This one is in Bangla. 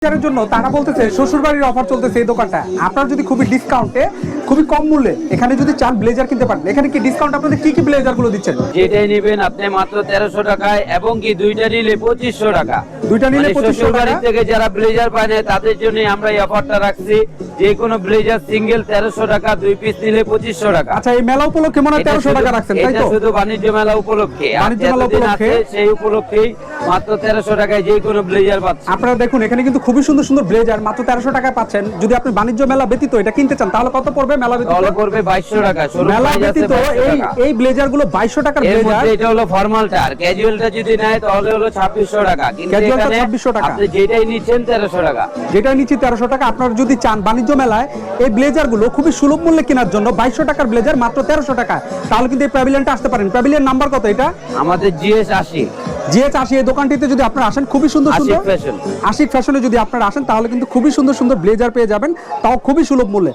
এর জন্য তারা বলতেছে শ্বশুরবাড়ির অফার চলতেছে এই দোকানটা। আপনারা যদি খুবই ডিসকাউন্টে খুবই কম মূল্যে এখানে যদি চান ব্লেজার কিনতে পারেন, এখানে কি ডিসকাউন্ট আপনাদের কি কি ব্লেজার গুলো দিচ্ছেন? যেটাই নেবেন আপনি মাত্র 1300 টাকায়, এবং কি দুইটা নিলে 2500 টাকা। দুইটা নিলে 2500 শ্বশুরবাড়ি টাকা। থেকে যারা ব্লেজার পায় না তাদের জন্য আমরা এই অফারটা রাখছি। যে কোনো ব্লেজার সিঙ্গেল 1300 টাকা, 2 পিস নিলে 2500 টাকা। আচ্ছা, এই মেলা উপলক্ষে মনে হয় 1300 টাকা রাখছেন, তাই এটা তো? শুধু বাণিজ্য মেলা উপলক্ষে। বাণিজ্য মেলা উপলক্ষে? সেই উপলক্ষেই মাত্র 1300 টাকায় যে কোনো ব্লেজার পাচ্ছেন। আপনারা দেখুন এখানে কিন্তু খুবই সুন্দর সুন্দর ব্লেজার মাত্র 1300 টাকায় পাচ্ছেন। যদি আপনি বাণিজ্য মেলা ব্যতীত এটা কিনতে চান তাহলে কত পড়বে? মেলা ব্যতীত তাহলে পড়বে 2200 টাকা। মেলা ব্যতীত এই ব্লেজার গুলো 2200 টাকার এর ব্লেজার। মধ্যে এটা হলো ফর্মালটা, আর ক্যাজুয়ালটা যদি নেয় তাহলে হলো 2600 টাকা। কিন্তু ক্যাজুয়ালটা এখানে 2600 টাকা। আপনি যেটাই নিচ্ছেন 1300 টাকা। যেটা নিচ্ছি 1300 টাকা। আপনারা যদি চান বাণিজ্য মেলায় এই ব্লেজার গুলো খুবই সুলভ মূল্যে কেনার জন্য 2200 টাকার ব্লেজার মাত্র 1300 টাকা, তাহলে কিন্তু এই প্যাভিলিয়নটা আসতে পারেন। প্যাভিলিয়ন নাম্বার কত এটা? আমাদের জিএস 80 GH80 এই দোকানটিতে যদি আপনারা আসেন খুবই সুন্দর সুন্দর আশিক ফ্যাশন। আশিক ফ্যাশনে যদি আপনারা আসেন তাহলে কিন্তু খুবই সুন্দর সুন্দর ব্লেজার পেয়ে যাবেন, তাও খুবই সুলভ মূল্যে।